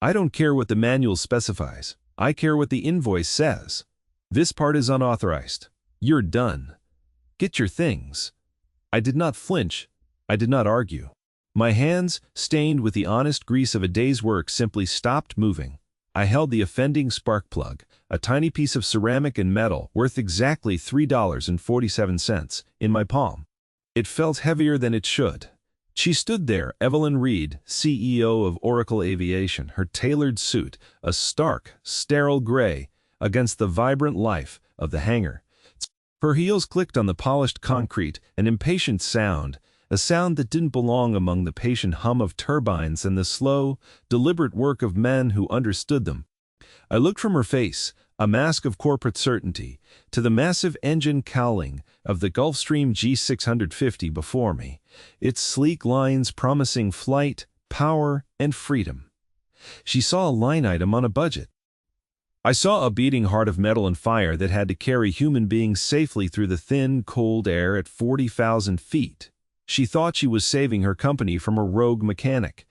I don't care what the manual specifies. I care what the invoice says. This part is unauthorized. You're done. Get your things. I did not flinch. I did not argue. My hands, stained with the honest grease of a day's work, simply stopped moving. I held the offending spark plug, a tiny piece of ceramic and metal worth exactly $3.47, in my palm. It felt heavier than it should. She stood there, Evelyn Reed, CEO of Oracle Aviation, her tailored suit, a stark, sterile gray, against the vibrant life of the hangar. Her heels clicked on the polished concrete, an impatient sound, a sound that didn't belong among the patient hum of turbines and the slow, deliberate work of men who understood them. I looked from her face, a mask of corporate certainty, to the massive engine cowling of the Gulfstream G650 before me, its sleek lines promising flight, power, and freedom. She saw a line item on a budget. I saw a beating heart of metal and fire that had to carry human beings safely through the thin, cold air at 40,000 feet. She thought she was saving her company from a rogue mechanic.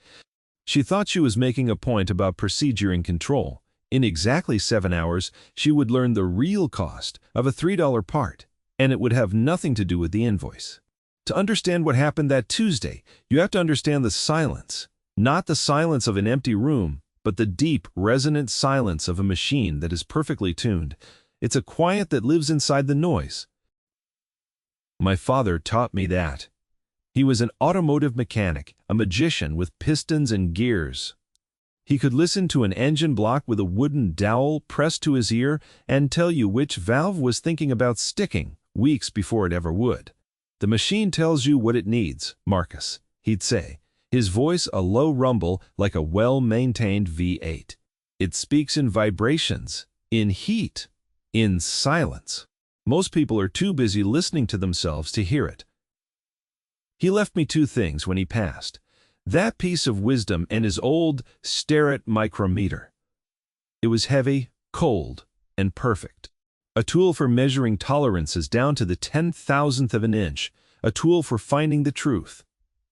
She thought she was making a point about procedure and control. In exactly 7 hours, she would learn the real cost of a $3 part, and it would have nothing to do with the invoice. To understand what happened that Tuesday, you have to understand the silence. Not the silence of an empty room, but the deep, resonant silence of a machine that is perfectly tuned. It's a quiet that lives inside the noise. My father taught me that. He was an automotive mechanic, a magician with pistons and gears. He could listen to an engine block with a wooden dowel pressed to his ear and tell you which valve was thinking about sticking, weeks before it ever would. "The machine tells you what it needs, Marcus," he'd say, his voice a low rumble like a well-maintained V8. "It speaks in vibrations, in heat, in silence. Most people are too busy listening to themselves to hear it." He left me 2 things when he passed: that piece of wisdom and his old Starrett micrometer. It was heavy, cold, and perfect. A tool for measuring tolerances down to the 10,000th of an inch, a tool for finding the truth.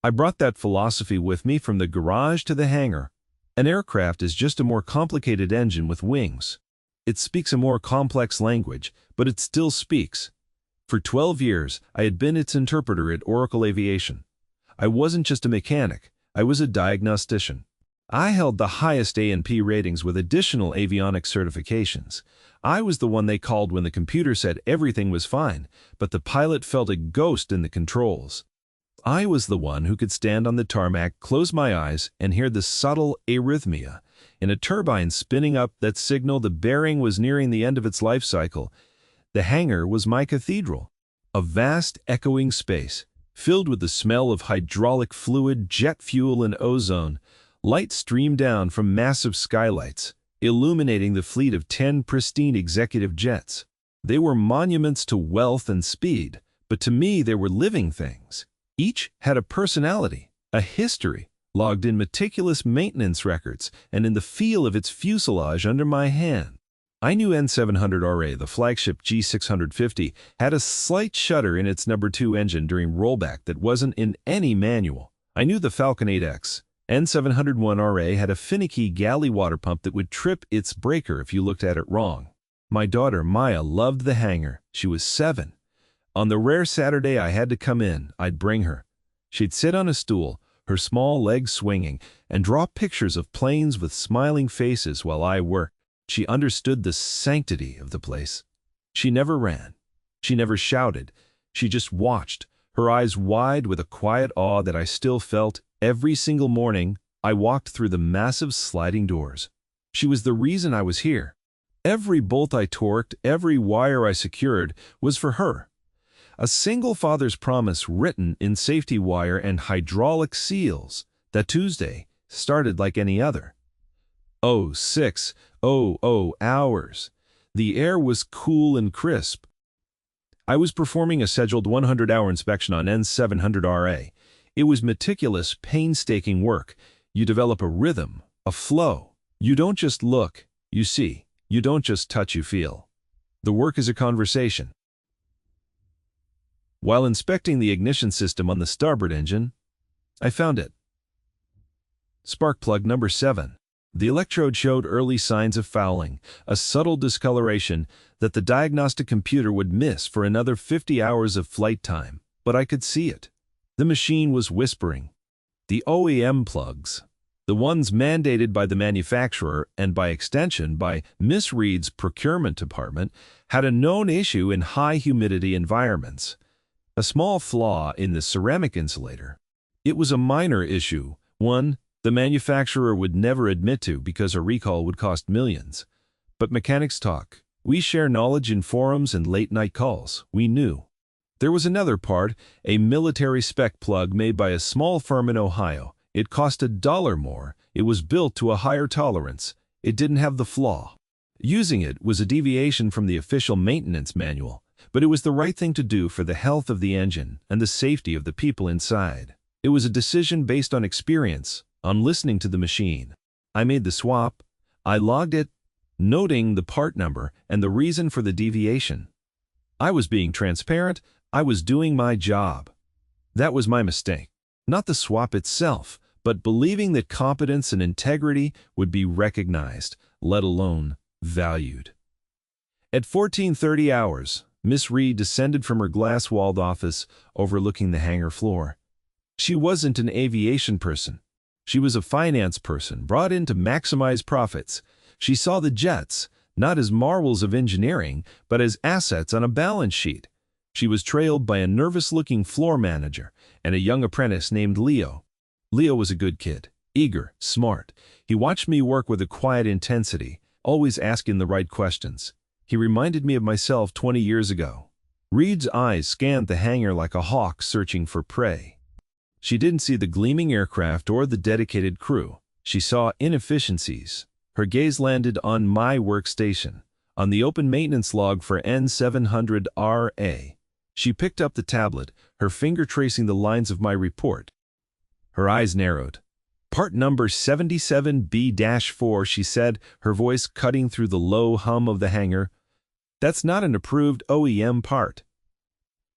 I brought that philosophy with me from the garage to the hangar. An aircraft is just a more complicated engine with wings. It speaks a more complex language, but it still speaks. For 12 years, I had been its interpreter at Oracle Aviation. I wasn't just a mechanic, I was a diagnostician. I held the highest A&P ratings with additional avionics certifications. I was the one they called when the computer said everything was fine, but the pilot felt a ghost in the controls. I was the one who could stand on the tarmac, close my eyes, and hear the subtle arrhythmia in a turbine spinning up that signaled the bearing was nearing the end of its life cycle. The hangar was my cathedral, a vast echoing space, filled with the smell of hydraulic fluid, jet fuel, and ozone. Light streamed down from massive skylights, illuminating the fleet of 10 pristine executive jets. They were monuments to wealth and speed, but to me they were living things. Each had a personality, a history, logged in meticulous maintenance records and in the feel of its fuselage under my hand. I knew N700RA, the flagship G650, had a slight shudder in its number 2 engine during rollback that wasn't in any manual. I knew the Falcon 8X. N701RA had a finicky galley water pump that would trip its breaker if you looked at it wrong. My daughter Maya loved the hangar. She was 7. On the rare Saturday I had to come in, I'd bring her. She'd sit on a stool, her small legs swinging, and draw pictures of planes with smiling faces while I worked. She understood the sanctity of the place. She never ran. She never shouted. She just watched, her eyes wide with a quiet awe that I still felt every single morning I walked through the massive sliding doors. She was the reason I was here. Every bolt I torqued, every wire I secured was for her. A single father's promise written in safety wire and hydraulic seals. That Tuesday started like any other. 06:00 hours. The air was cool and crisp. I was performing a scheduled 100-hour inspection on N700RA. It was meticulous, painstaking work. You develop a rhythm, a flow. You don't just look, you see. You don't just touch, you feel. The work is a conversation. While inspecting the ignition system on the starboard engine, I found it. Spark plug number 7. The electrode showed early signs of fouling, a subtle discoloration that the diagnostic computer would miss for another 50 hours of flight time, but I could see it. The machine was whispering. The OEM plugs, the ones mandated by the manufacturer and by extension by Miss Reed's procurement department, had a known issue in high humidity environments. A small flaw in the ceramic insulator. It was a minor issue, one the manufacturer would never admit to because a recall would cost millions. But mechanics talk. We share knowledge in forums and late-night calls. We knew. There was another part, a military spec plug made by a small firm in Ohio. It cost $1 more. It was built to a higher tolerance. It didn't have the flaw. Using it was a deviation from the official maintenance manual, but it was the right thing to do for the health of the engine and the safety of the people inside. It was a decision based on experience, on listening to the machine. I made the swap. I logged it, noting the part number and the reason for the deviation. I was being transparent. I was doing my job. That was my mistake. Not the swap itself, but believing that competence and integrity would be recognized, let alone valued. At 14:30 hours, Miss Reed descended from her glass-walled office overlooking the hangar floor. She wasn't an aviation person. She was a finance person brought in to maximize profits. She saw the jets, not as marvels of engineering, but as assets on a balance sheet. She was trailed by a nervous-looking floor manager and a young apprentice named Leo. Leo was a good kid, eager, smart. He watched me work with a quiet intensity, always asking the right questions. He reminded me of myself 20 years ago. Reed's eyes scanned the hangar like a hawk searching for prey. She didn't see the gleaming aircraft or the dedicated crew. She saw inefficiencies. Her gaze landed on my workstation, on the open maintenance log for N700RA. She picked up the tablet, her finger tracing the lines of my report. Her eyes narrowed. Part number 77B-4, she said, her voice cutting through the low hum of the hangar. That's not an approved OEM part.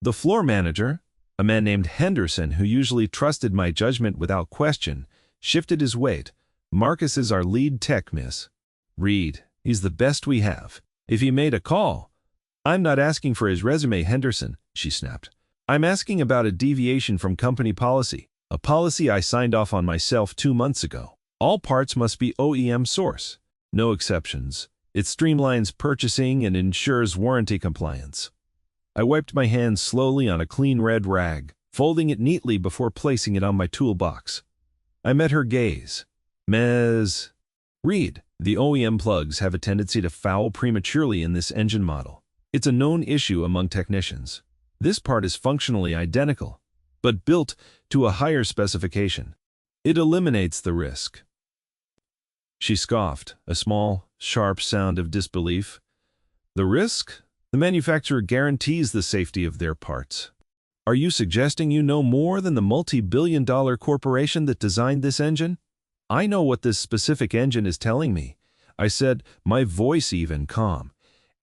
The floor manager, a man named Henderson who usually trusted my judgment without question, shifted his weight. Marcus is our lead tech, Miss Reed. He's the best we have. If he made a call, I'm not asking for his resume, Henderson, she snapped. I'm asking about a deviation from company policy, a policy I signed off on myself 2 months ago. All parts must be OEM source. No exceptions. It streamlines purchasing and ensures warranty compliance. I wiped my hands slowly on a clean red rag, folding it neatly before placing it on my toolbox. I met her gaze. Ms. Reed, the OEM plugs have a tendency to foul prematurely in this engine model. It's a known issue among technicians. This part is functionally identical, but built to a higher specification. It eliminates the risk. She scoffed, a small, sharp sound of disbelief. The risk? The manufacturer guarantees the safety of their parts. Are you suggesting you know more than the multi-billion-dollar corporation that designed this engine? I know what this specific engine is telling me, I said, my voice even calm.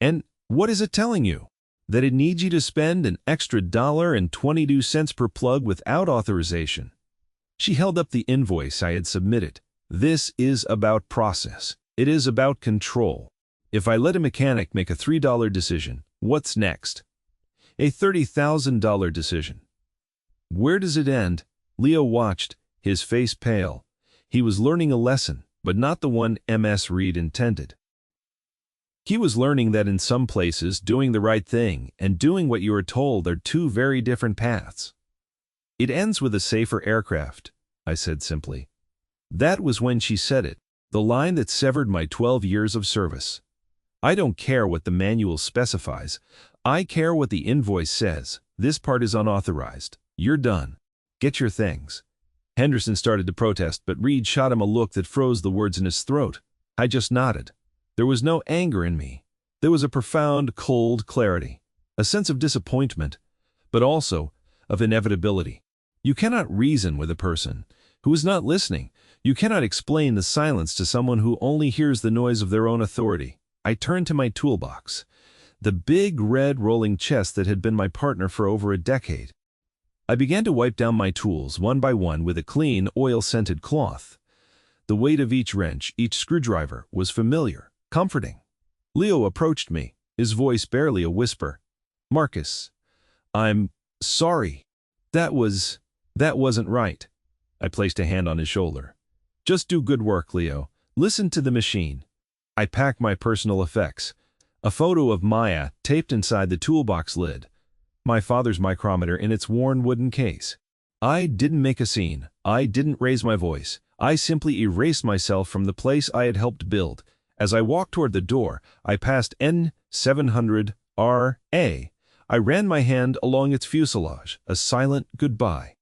And what is it telling you? That it needs you to spend an extra $1.22 per plug without authorization. She held up the invoice I had submitted. This is about process. It is about control. If I let a mechanic make a $3 decision, what's next? A $30,000 decision. Where does it end? Leo watched, his face pale. He was learning a lesson, but not the one Ms. Reed intended. He was learning that in some places, doing the right thing and doing what you are told are two very different paths. It ends with a safer aircraft, I said simply. That was when she said it, the line that severed my 12 years of service. I don't care what the manual specifies. I care what the invoice says. This part is unauthorized. You're done. Get your things. Henderson started to protest, but Reed shot him a look that froze the words in his throat. I just nodded. There was no anger in me. There was a profound, cold clarity, a sense of disappointment, but also of inevitability. You cannot reason with a person who is not listening. You cannot explain the silence to someone who only hears the noise of their own authority. I turned to my toolbox, the big red rolling chest that had been my partner for over a decade. I began to wipe down my tools one by one with a clean, oil-scented cloth. The weight of each wrench, each screwdriver, was familiar, comforting. Leo approached me, his voice barely a whisper. "Marcus, I'm sorry. That wasn't right." I placed a hand on his shoulder. "Just do good work, Leo. Listen to the machine." I packed my personal effects. A photo of Maya taped inside the toolbox lid. My father's micrometer in its worn wooden case. I didn't make a scene. I didn't raise my voice. I simply erased myself from the place I had helped build. As I walked toward the door, I passed N700RA. I ran my hand along its fuselage, a silent goodbye.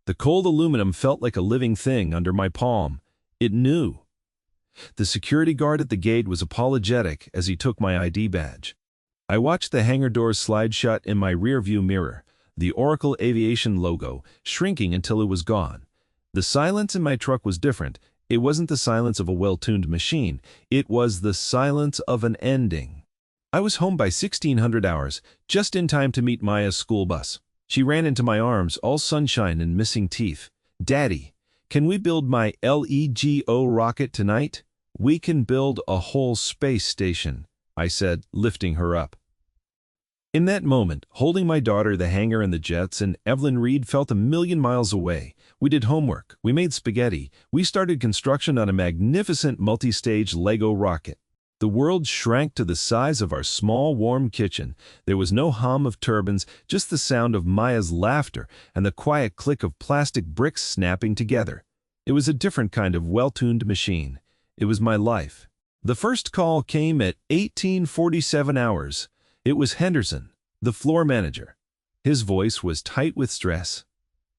The cold aluminum felt like a living thing under my palm. It knew. The security guard at the gate was apologetic as he took my ID badge. I watched the hangar doors slide shut in my rearview mirror, the Oracle Aviation logo shrinking until it was gone. The silence in my truck was different. It wasn't the silence of a well-tuned machine. It was the silence of an ending. I was home by 1600 hours, just in time to meet Maya's school bus. She ran into my arms, all sunshine and missing teeth. "Daddy, can we build my LEGO rocket tonight? We can build a whole space station," I said, lifting her up. In that moment, holding my daughter, the hangar and the jets, and Evelyn Reed felt a million miles away. We did homework, we made spaghetti, we started construction on a magnificent multi-stage Lego rocket. The world shrank to the size of our small, warm kitchen. There was no hum of turbines, just the sound of Maya's laughter and the quiet click of plastic bricks snapping together. It was a different kind of well-tuned machine. It was my life. The first call came at 1847 hours. It was Henderson, the floor manager. His voice was tight with stress.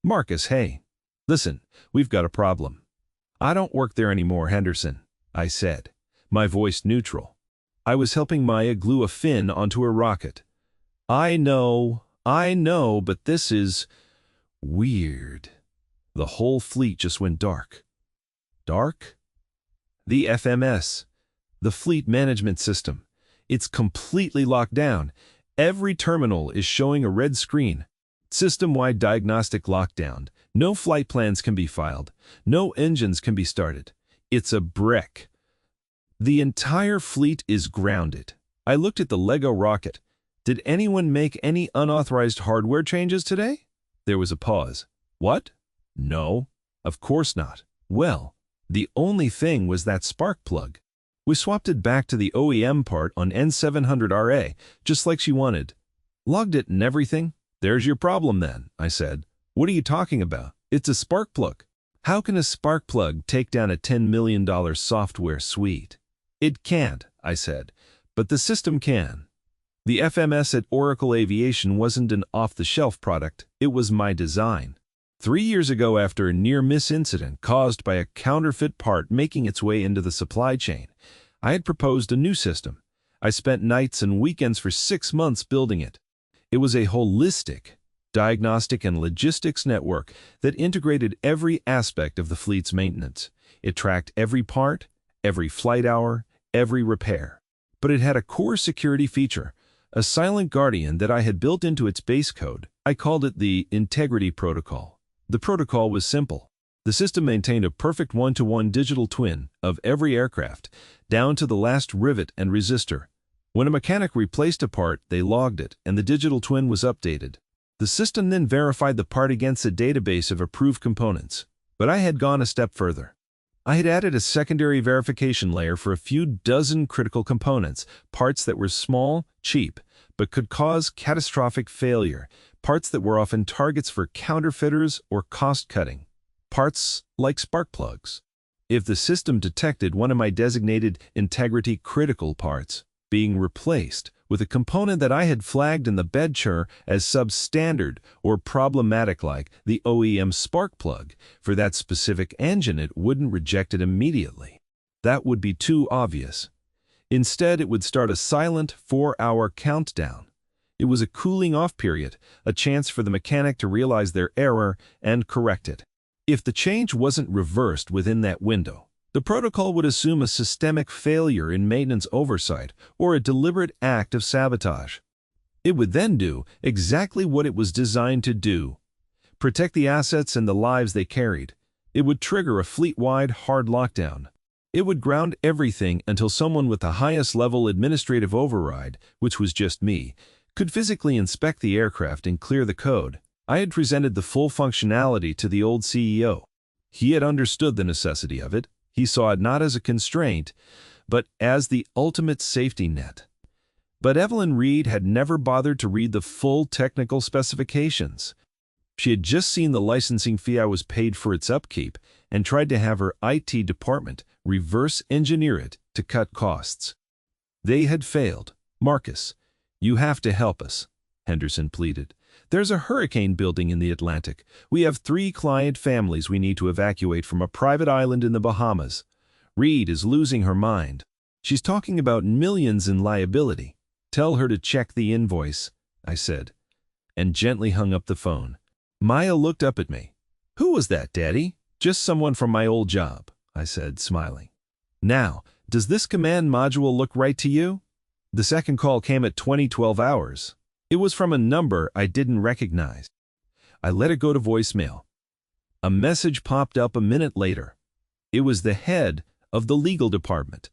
"Marcus, hey. Listen, we've got a problem." "I don't work there anymore, Henderson," I said, my voice neutral. I was helping Maya glue a fin onto her rocket. I know, but this is weird." The whole fleet just went dark. Dark? The FMS, the Fleet Management System. It's completely locked down. Every terminal is showing a red screen. System-wide diagnostic lockdown. No flight plans can be filed. No engines can be started. It's a brick. The entire fleet is grounded. I looked at the Lego rocket. Did anyone make any unauthorized hardware changes today? There was a pause. What? No, of course not. Well, the only thing was that spark plug. We swapped it back to the OEM part on N700RA, just like she wanted. Logged it and everything. "There's your problem then," I said. "What are you talking about? It's a spark plug." "How can a spark plug take down a $10 million software suite?" "It can't," I said, "but the system can." The FMS at Oracle Aviation wasn't an off-the-shelf product. It was my design. 3 years ago, after a near-miss incident caused by a counterfeit part making its way into the supply chain, I had proposed a new system. I spent nights and weekends for 6 months building it. It was a holistic, diagnostic and logistics network that integrated every aspect of the fleet's maintenance. It tracked every part, every flight hour, every repair. But it had a core security feature, a silent guardian that I had built into its base code. I called it the Integrity Protocol. The protocol was simple. The system maintained a perfect one-to-one digital twin of every aircraft, down to the last rivet and resistor. When a mechanic replaced a part, they logged it, and the digital twin was updated. The system then verified the part against a database of approved components. But I had gone a step further. I had added a secondary verification layer for a few dozen critical components, parts that were small, cheap, but could cause catastrophic failure, parts that were often targets for counterfeiters or cost-cutting, parts like spark plugs. If the system detected one of my designated integrity-critical parts being replaced with a component that I had flagged in the BEDCHR as substandard or problematic like the OEM spark plug for that specific engine, it wouldn't reject it immediately. That would be too obvious. Instead, it would start a silent 4-hour countdown. It was a cooling-off period, a chance for the mechanic to realize their error and correct it. If the change wasn't reversed within that window, the protocol would assume a systemic failure in maintenance oversight or a deliberate act of sabotage. It would then do exactly what it was designed to do: protect the assets and the lives they carried. It would trigger a fleet-wide hard lockdown. It would ground everything until someone with the highest level administrative override, which was just me, could physically inspect the aircraft and clear the code. I had presented the full functionality to the old CEO. He had understood the necessity of it. He saw it not as a constraint, but as the ultimate safety net. But Evelyn Reed had never bothered to read the full technical specifications. She had just seen the licensing fee I was paid for its upkeep and tried to have her IT department reverse engineer it to cut costs. They had failed. "Marcus, you have to help us," Henderson pleaded. "There's a hurricane building in the Atlantic. We have 3 client families we need to evacuate from a private island in the Bahamas. Reed is losing her mind. She's talking about millions in liability. Tell her to check the invoice," I said, and gently hung up the phone. Maya looked up at me. "Who was that, Daddy?" "Just someone from my old job," I said, smiling. "Now, does this command module look right to you?" The second call came at 2012 hours. It was from a number I didn't recognize. I let it go to voicemail. A message popped up a minute later. It was the head of the legal department.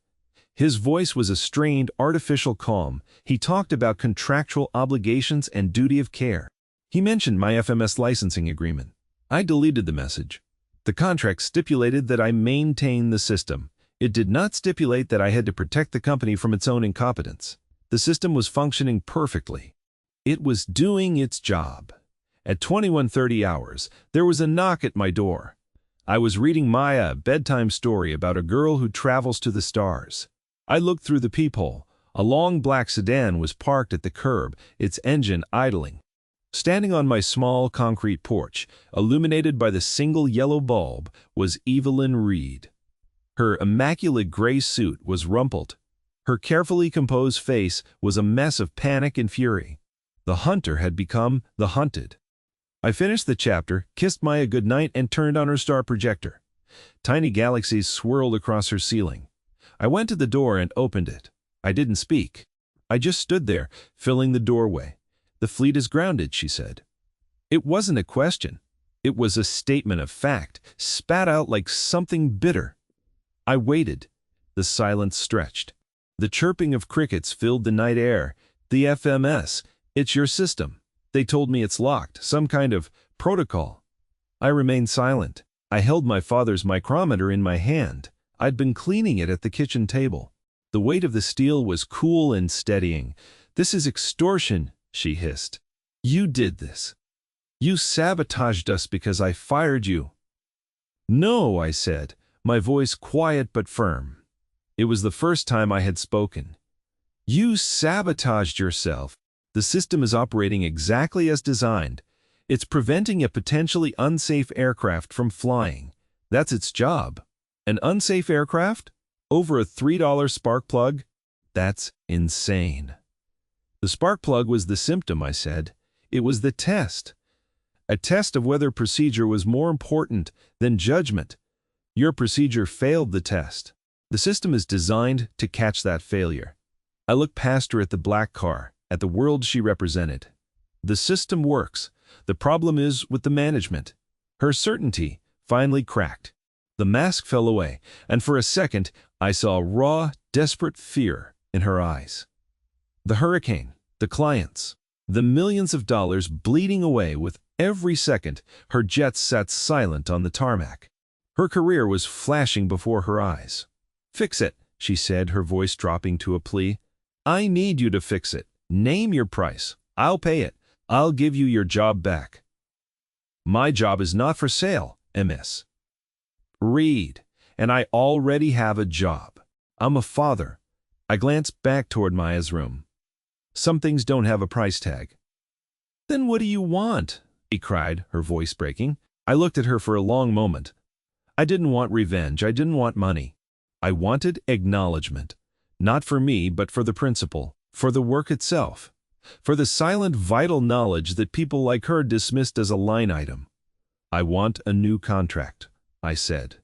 His voice was a strained, artificial calm. He talked about contractual obligations and duty of care. He mentioned my FMS licensing agreement. I deleted the message. The contract stipulated that I maintain the system. It did not stipulate that I had to protect the company from its own incompetence. The system was functioning perfectly. It was doing its job. At 21:30 hours, there was a knock at my door. I was reading Maya a bedtime story about a girl who travels to the stars. I looked through the peephole. A long black sedan was parked at the curb, its engine idling. Standing on my small concrete porch, illuminated by the single yellow bulb, was Evelyn Reed. Her immaculate gray suit was rumpled. Her carefully composed face was a mess of panic and fury. The hunter had become the hunted. I finished the chapter, kissed Maya goodnight, and turned on her star projector. Tiny galaxies swirled across her ceiling. I went to the door and opened it. I didn't speak. I just stood there, filling the doorway. "The fleet is grounded," she said. It wasn't a question. It was a statement of fact, spat out like something bitter. I waited. The silence stretched. The chirping of crickets filled the night air. "The FMS, it's your system. They told me it's locked, some kind of protocol." I remained silent. I held my father's micrometer in my hand. I'd been cleaning it at the kitchen table. The weight of the steel was cool and steadying. "This is extortion," she hissed. "You did this. You sabotaged us because I fired you." "No," I said, my voice quiet but firm. It was the first time I had spoken. "You sabotaged yourself. The system is operating exactly as designed. It's preventing a potentially unsafe aircraft from flying. That's its job." "An unsafe aircraft? Over a $3 spark plug? That's insane." "The spark plug was the symptom," I said. "It was the test. A test of whether procedure was more important than judgment. Your procedure failed the test. The system is designed to catch that failure." I looked past her at the black car, at the world she represented. "The system works. The problem is with the management." Her certainty finally cracked. The mask fell away, and for a second I saw raw, desperate fear in her eyes. The hurricane, the clients, the millions of dollars bleeding away with every second her jets sat silent on the tarmac. Her career was flashing before her eyes. "Fix it," she said, her voice dropping to a plea. "I need you to fix it. Name your price. I'll pay it. I'll give you your job back." "My job is not for sale, Ms. Reed, and I already have a job. I'm a father." I glanced back toward Maya's room. "Some things don't have a price tag." "Then what do you want?" she cried, her voice breaking. I looked at her for a long moment. I didn't want revenge. I didn't want money. I wanted acknowledgement. Not for me, but for the principle, for the work itself, for the silent, vital knowledge that people like her dismissed as a line item. "I want a new contract," I said.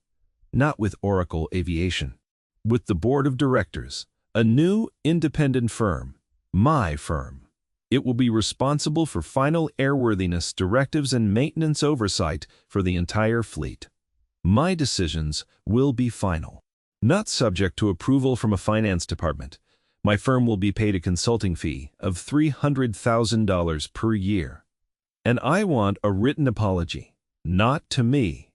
"Not with Oracle Aviation. With the board of directors. A new, independent firm. My firm. It will be responsible for final airworthiness directives and maintenance oversight for the entire fleet." My decisions will be final, not subject to approval from a finance department. My firm will be paid a consulting fee of $300,000 per year. And I want a written apology, not to me,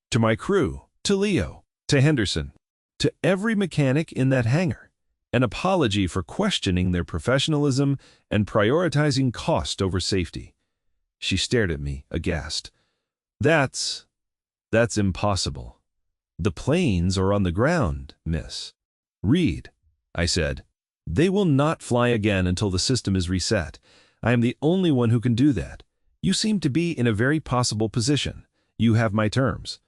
to my crew, to Leo, to Henderson, to every mechanic in that hangar. An apology for questioning their professionalism and prioritizing cost over safety. She stared at me, aghast. That's impossible. The planes are on the ground, miss. Reed, I said. They will not fly again until the system is reset. I am the only one who can do that. You seem to be in a very possible position. You have my terms.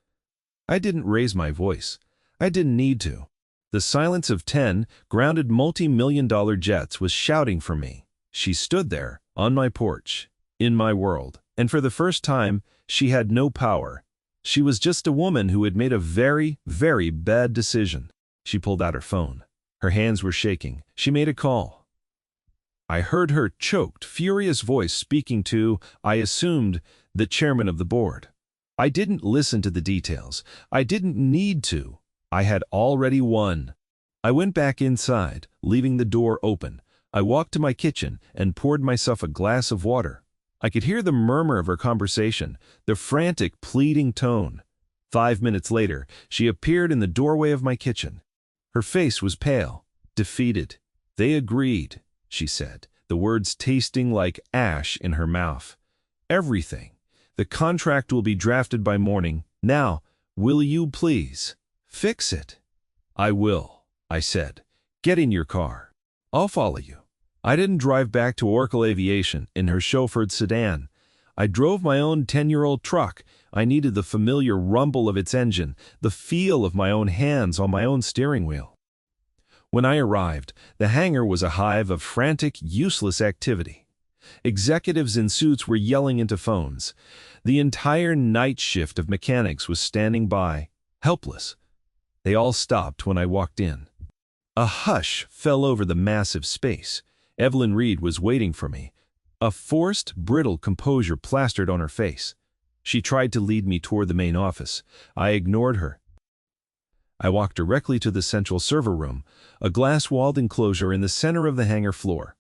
I didn't raise my voice. I didn't need to. The silence of 10 grounded multi-million-dollar jets was shouting for me. She stood there, on my porch, in my world, and for the first time, she had no power. She was just a woman who had made a very, very bad decision. She pulled out her phone. Her hands were shaking. She made a call. I heard her choked, furious voice speaking to, I assumed, the chairman of the board. I didn't listen to the details. I didn't need to. I had already won. I went back inside, leaving the door open. I walked to my kitchen and poured myself a glass of water. I could hear the murmur of her conversation, the frantic, pleading tone. 5 minutes later, she appeared in the doorway of my kitchen. Her face was pale, defeated. They agreed, she said, the words tasting like ash in her mouth. Everything. The contract will be drafted by morning. Now, will you please fix it? I will, I said. Get in your car. I'll follow you. I didn't drive back to Oracle Aviation in her chauffeured sedan. I drove my own 10-year-old truck. I needed the familiar rumble of its engine, the feel of my own hands on my own steering wheel. When I arrived, the hangar was a hive of frantic, useless activity. Executives in suits were yelling into phones. The entire night shift of mechanics was standing by, helpless. They all stopped when I walked in. A hush fell over the massive space. Evelyn Reed was waiting for me. A forced, brittle composure plastered on her face. She tried to lead me toward the main office. I ignored her. I walked directly to the central server room, a glass-walled enclosure in the center of the hangar floor.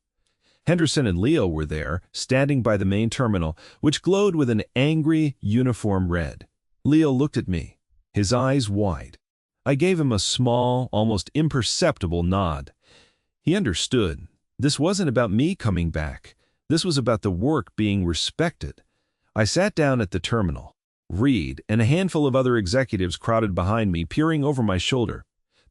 Henderson and Leo were there, standing by the main terminal, which glowed with an angry, uniform red. Leo looked at me, his eyes wide. I gave him a small, almost imperceptible nod. He understood. This wasn't about me coming back. This was about the work being respected. I sat down at the terminal. Reed and a handful of other executives crowded behind me, peering over my shoulder.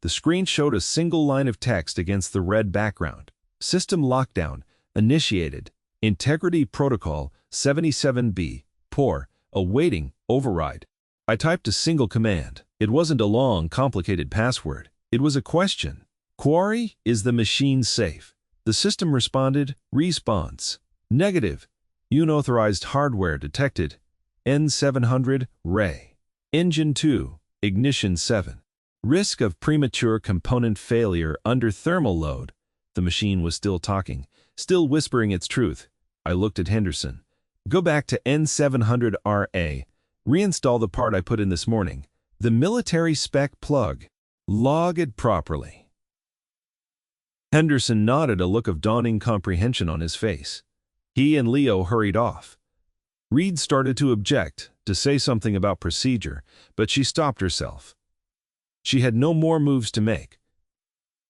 The screen showed a single line of text against the red background. System lockdown. Initiated. Integrity Protocol 77B. Poor. Awaiting. Override. I typed a single command. It wasn't a long, complicated password. It was a question. Query, is the machine safe? The system responded, response. Negative. Unauthorized hardware detected. N700, Ray. Engine 2, ignition 7. Risk of premature component failure under thermal load. The machine was still talking, still whispering its truth. I looked at Henderson. Go back to N700RA. Reinstall the part I put in this morning. The military spec plug. Log it properly. Henderson nodded, a look of dawning comprehension on his face. He and Leo hurried off. Reed started to object, to say something about procedure, but she stopped herself. She had no more moves to make.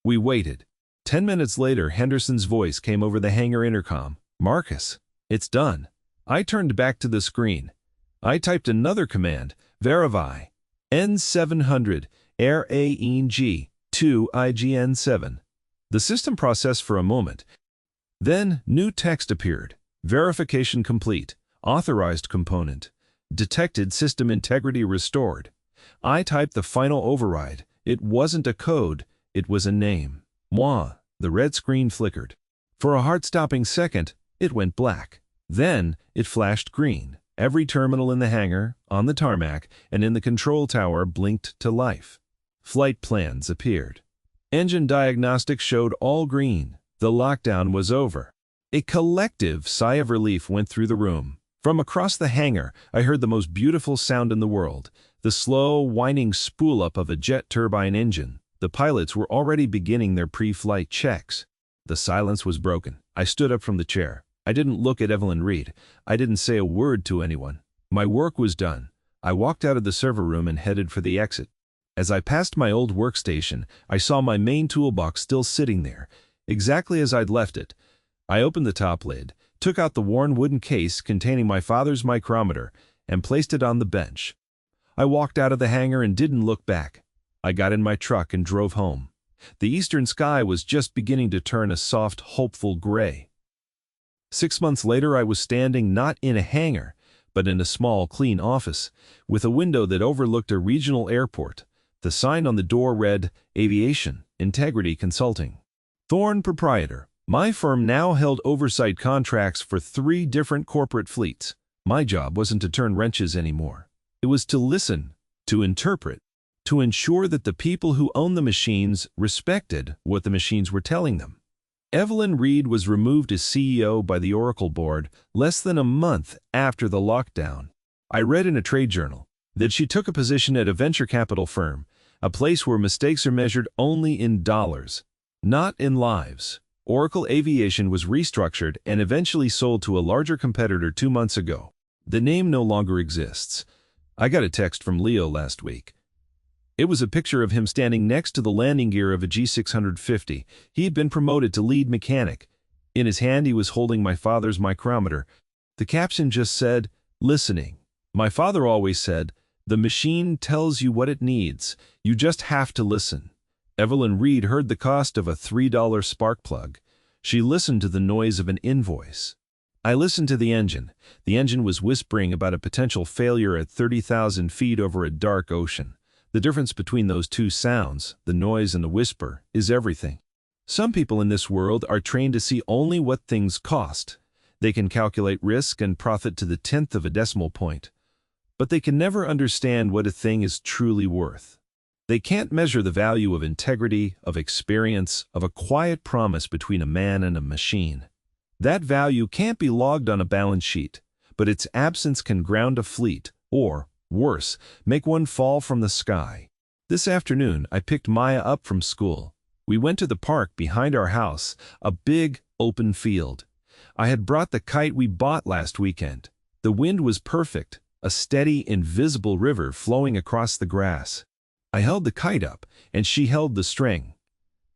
We waited. 10 minutes later, Henderson's voice came over the hangar intercom. Marcus, it's done. I turned back to the screen. I typed another command, verify. N700, RANG, 2 IGN7. The system processed for a moment. Then, new text appeared. Verification complete. Authorized component. Detected system integrity restored. I typed the final override. It wasn't a code, it was a name. Moi. The red screen flickered. For a heart-stopping second, it went black. Then, it flashed green. Every terminal in the hangar, on the tarmac, and in the control tower blinked to life. Flight plans appeared. Engine diagnostics showed all green. The lockdown was over. A collective sigh of relief went through the room. From across the hangar, I heard the most beautiful sound in the world, the The slow, whining spool-up of a jet turbine engine. The pilots were already beginning their pre-flight checks. The silence was broken. I stood up from the chair. I didn't look at Evelyn Reed. I didn't say a word to anyone. My work was done. I walked out of the server room and headed for the exit. As I passed my old workstation, I saw my main toolbox still sitting there, exactly as I'd left it. I opened the top lid, took out the worn wooden case containing my father's micrometer, and placed it on the bench. I walked out of the hangar and didn't look back. I got in my truck and drove home. The eastern sky was just beginning to turn a soft, hopeful gray. 6 months later, I was standing not in a hangar, but in a small, clean office, with a window that overlooked a regional airport. The sign on the door read, Aviation, Integrity Consulting. Thorne Proprietor. My firm now held oversight contracts for 3 different corporate fleets. My job wasn't to turn wrenches anymore. It was to listen, to interpret, to ensure that the people who owned the machines respected what the machines were telling them. Evelyn Reed was removed as CEO by the Oracle board less than a month after the lockdown. I read in a trade journal that she took a position at a venture capital firm, a place where mistakes are measured only in dollars, not in lives. Oracle Aviation was restructured and eventually sold to a larger competitor 2 months ago. The name no longer exists. I got a text from Leo last week. It was a picture of him standing next to the landing gear of a G650. He had been promoted to lead mechanic. In his hand he was holding my father's micrometer. The caption just said, listening. My father always said, the machine tells you what it needs. You just have to listen. Evelyn Reed heard the cost of a $3 spark plug. She listened to the noise of an invoice. I listened to the engine. The engine was whispering about a potential failure at 30,000 feet over a dark ocean. The difference between those two sounds, the noise and the whisper, is everything. Some people in this world are trained to see only what things cost. They can calculate risk and profit to the 10th of a decimal point. But they can never understand what a thing is truly worth. They can't measure the value of integrity, of experience, of a quiet promise between a man and a machine. That value can't be logged on a balance sheet, but its absence can ground a fleet, or, worse, make one fall from the sky. This afternoon, I picked Maya up from school. We went to the park behind our house, a big, open field. I had brought the kite we bought last weekend. The wind was perfect, a steady, invisible river flowing across the grass. I held the kite up, and she held the string.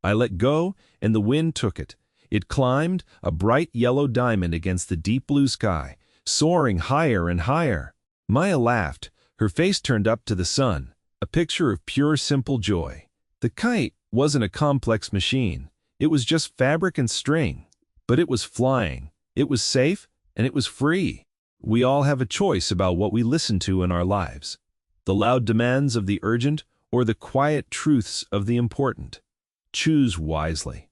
I let go, and the wind took it. It climbed, a bright yellow diamond against the deep blue sky, soaring higher and higher. Maya laughed, her face turned up to the sun, a picture of pure, simple joy. The kite wasn't a complex machine. It was just fabric and string. But it was flying, it was safe, and it was free. We all have a choice about what we listen to in our lives. The loud demands of the urgent or the quiet truths of the important. Choose wisely.